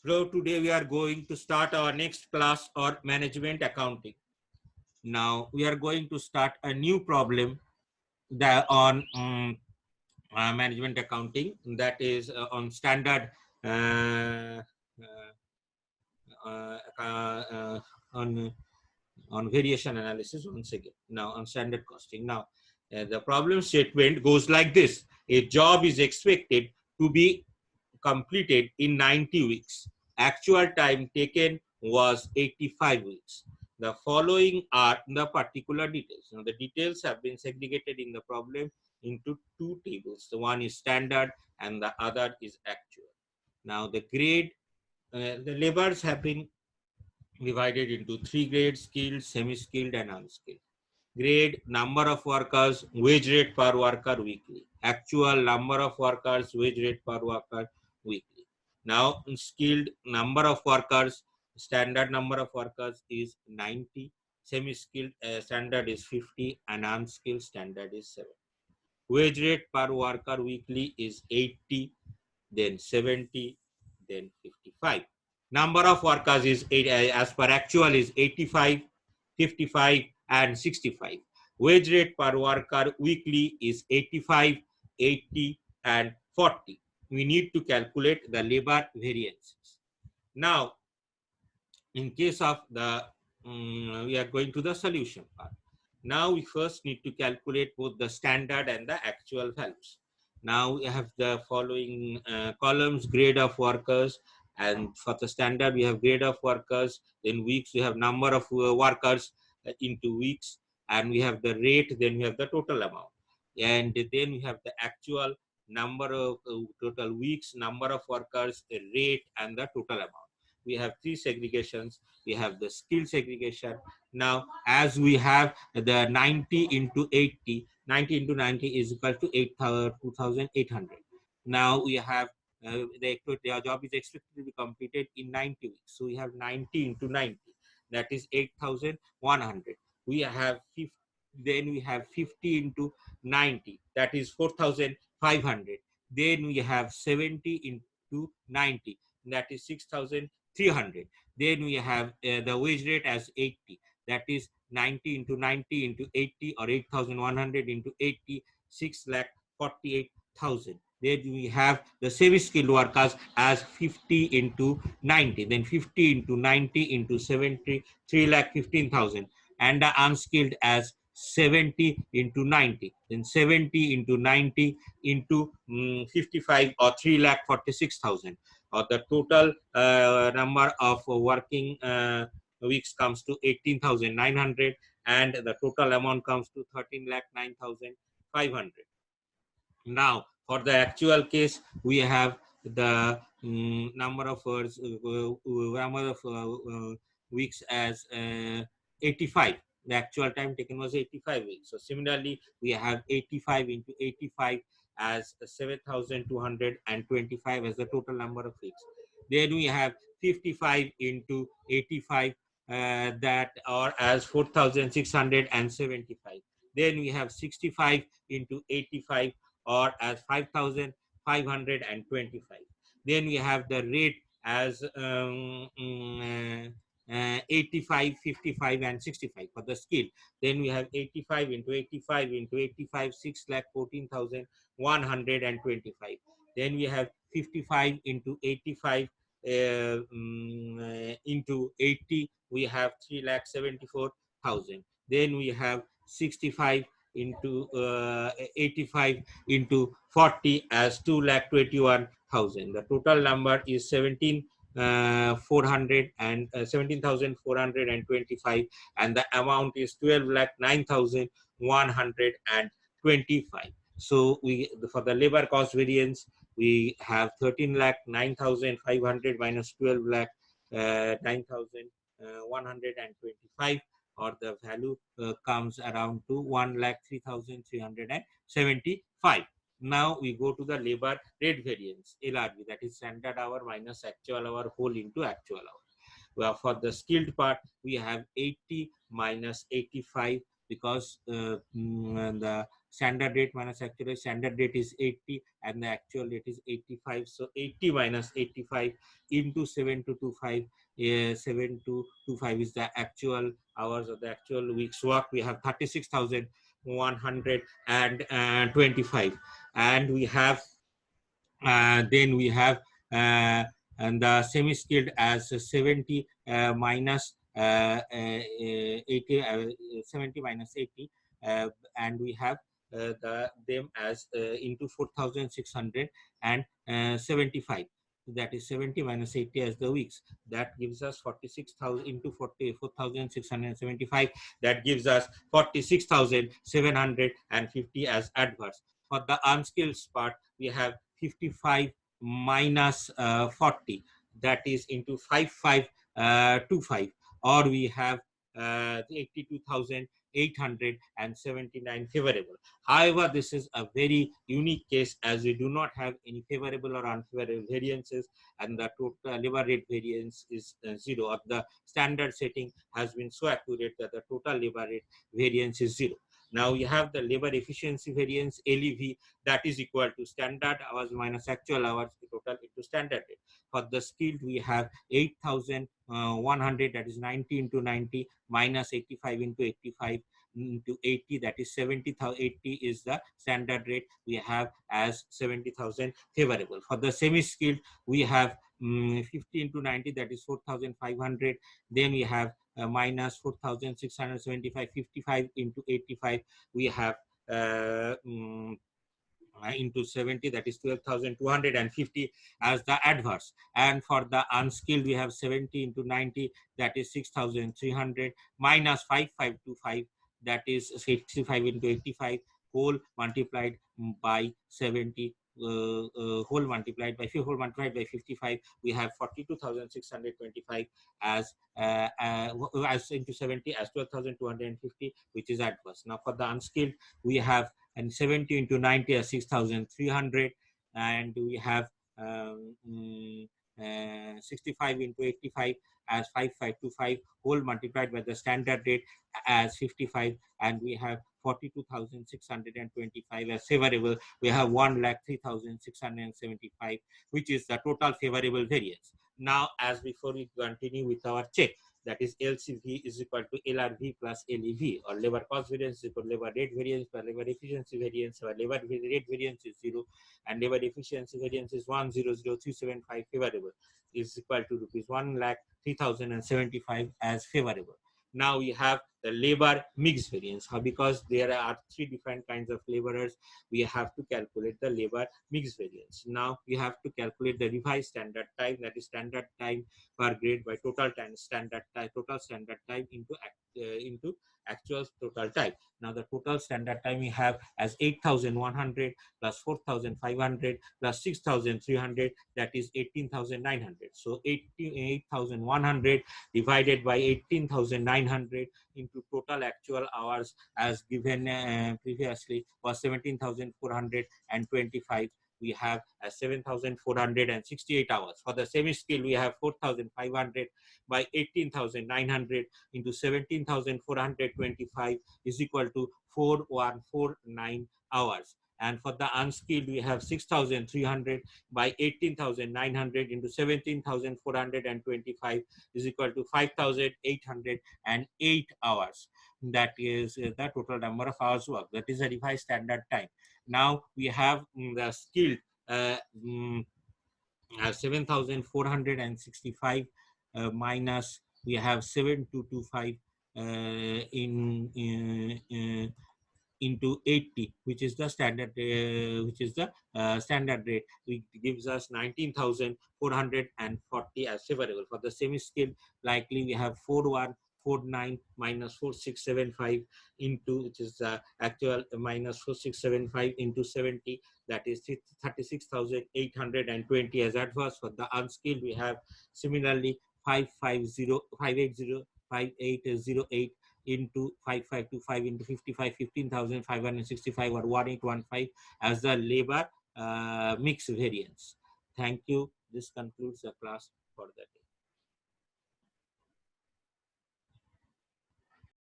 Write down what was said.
So today we are going to start our next class or management accounting. Now we are going to start a new problem that on management accounting, that is on standard uh, uh, uh, uh, on on variation analysis once again. Now on standard costing. Now the problem statement goes like this: a job is expected to be completed in 90 weeks. Actual time taken was 85 weeks. The following are the particular details. Now, the details have been segregated in the problem into two tables. The one is standard and the other is actual. Now, the grade, the labors have been divided into three grades: skilled, semi-skilled, and unskilled. Grade, number of workers, wage rate per worker weekly. Actual number of workers, wage rate per worker weekly. Now, skilled, number of workers, standard number of workers is 90. Semi-skilled standard is 50 and unskilled standard is 7. Wage rate per worker weekly is 80, then 70, then 55. Number of workers is as per actual is 85, 55, and 65. Wage rate per worker weekly is 85, 80, and 40. We need to calculate the labor variances. Now, in case of the, we are going to the solution part. Now we first need to calculate both the standard and the actual values. Now we have the following columns: grade of workers, and for the standard we have grade of workers. In weeks we have number of workers into weeks, and we have the rate, then we have the total amount, and then we have the actual number of total weeks, number of workers, the rate, and the total amount. We have three segregations. We have the skill segregation. Now, as we have the 90 into 80, 90 into 90 is equal to 2,800. Now we have the job is expected to be completed in 90 weeks. So we have 90 into 90, that is 8,100. We have 50, then we have 50 into 90, that is 4,500. Then we have 70 into 90, that is 6,300. Then we have the wage rate as 80, that is 90 into 90 into 80, or 8,100 into 80, 6,48,000. Then we have the semi-skilled workers as 50 into 90, then 50 into 90 into 70, 3,15,000, and the unskilled as 70 into 90, then 70 into 90 into 55, or 3,46,000, or the total number of working weeks comes to 18,900, and the total amount comes to 13,09,500. Now, for the actual case, we have the number of weeks as 85. The actual time taken was 85 weeks. So similarly, we have 85 into 85 as 7,225 as the total number of weeks. Then we have 55 into 85, that or as 4,675. Then we have 65 into 85, or as 5,525. Then we have the rate as 85, 55, and 65 for the skill. Then we have 85 into 85 into 85, 6,14,125. Then we have 55 into 85 into 80, we have 3,74,000. Then we have 65 into 85 into 40 as 2,21,000. The total number is 17,425, and the amount is 12,09,125. So we, for the labor cost variance, we have 13,09,500 minus 12,09,125, or the value comes around to 1,03,375. Now we go to the labor rate variance, LRV, that is standard hour minus actual hour whole into actual hour. Well, for the skilled part, we have 80 minus 85, because the standard rate minus actual rate. Standard rate is 80 and the actual rate is 85. So 80 minus 85 into 7225. 7225 is the actual hours of the actual week's work. We have 36,125, and we have then we have and the semi-skilled as 70 minus 80 70 minus 80, and we have them as into 4,675. That is 70 minus 80 as the weeks. That gives us 46,000 into 4,675. That gives us 46,750 as adverse. For the unskilled part, we have 55 minus 40, that is into 5525, or we have 82,879 favorable. However, this is a very unique case as we do not have any favorable or unfavorable variances, and the total labor rate variance is 0, or the standard setting has been so accurate that the total labor rate variance is 0. Now we have the labor efficiency variance, LEV, that is equal to standard hours minus actual hours total into standard rate. For the skilled, we have 8,100, that is 90 into 90 minus 85 into 85 into 80, that is 70,000. 80 is the standard rate. We have as 70,000 favorable. For the semi-skilled, we have 50 into 90, that is 4,500. Then we have minus 4,675, 55 into 85, we have into 70, that is 12,250 as the adverse. And for the unskilled, we have 70 into 90, that is 6,300 minus 5,525, that is 65 into 85, whole multiplied by 70, whole multiplied by 55, we have 42,625 as into 70 as 12,250, which is adverse. Now for the unskilled, we have and 70 into 90 as 6,300, and we have 65 into 85 as 5,525, whole multiplied by the standard rate as 55, and we have 42,625 as favorable. We have 1,03,675, which is the total favorable variance. Now, as before we continue with our check, that is LCV is equal to LRV plus LEV, or labor cost variance is equal to labor rate variance per labor efficiency variance, or labor rate variance is 0, and labor efficiency variance is 1,00375 favorable, is equal to rupees 1,03,075 as favorable. Now we have the labor mix variance. Because there are 3 different kinds of laborers, we have to calculate the labor mix variance. Now we have to calculate the revised standard time, that is standard time per grade by total time standard time, into actual total time. Now the total standard time we have as 8,100 plus 4,500 plus 6,300, that is 18,900. So 8,100 divided by 18,900 into total actual hours as given previously was 17,425. We have 7,468 hours. For the semi-skill, we have 4,500 by 18,900 into 17,425 is equal to 4,149 hours. And for the unskilled, we have 6,300 by 18,900 into 17,425 is equal to 5,808 hours. That is the total number of hours work. That is a revised standard time. Now we have the skilled 7,465 minus we have 7,225 into 80, which is the standard standard rate, which gives us 19,440 as favorable. For the semi-skilled, likely we have 4,149 minus 4,675 into, which is the actual minus 4,675 into 70, that is 36,820 as adverse. For the unskilled, we have similarly 5,808 into 5,525 into 55, 15,565 or 1,815 as the labor mix variance. Thank you. This concludes the class for the day.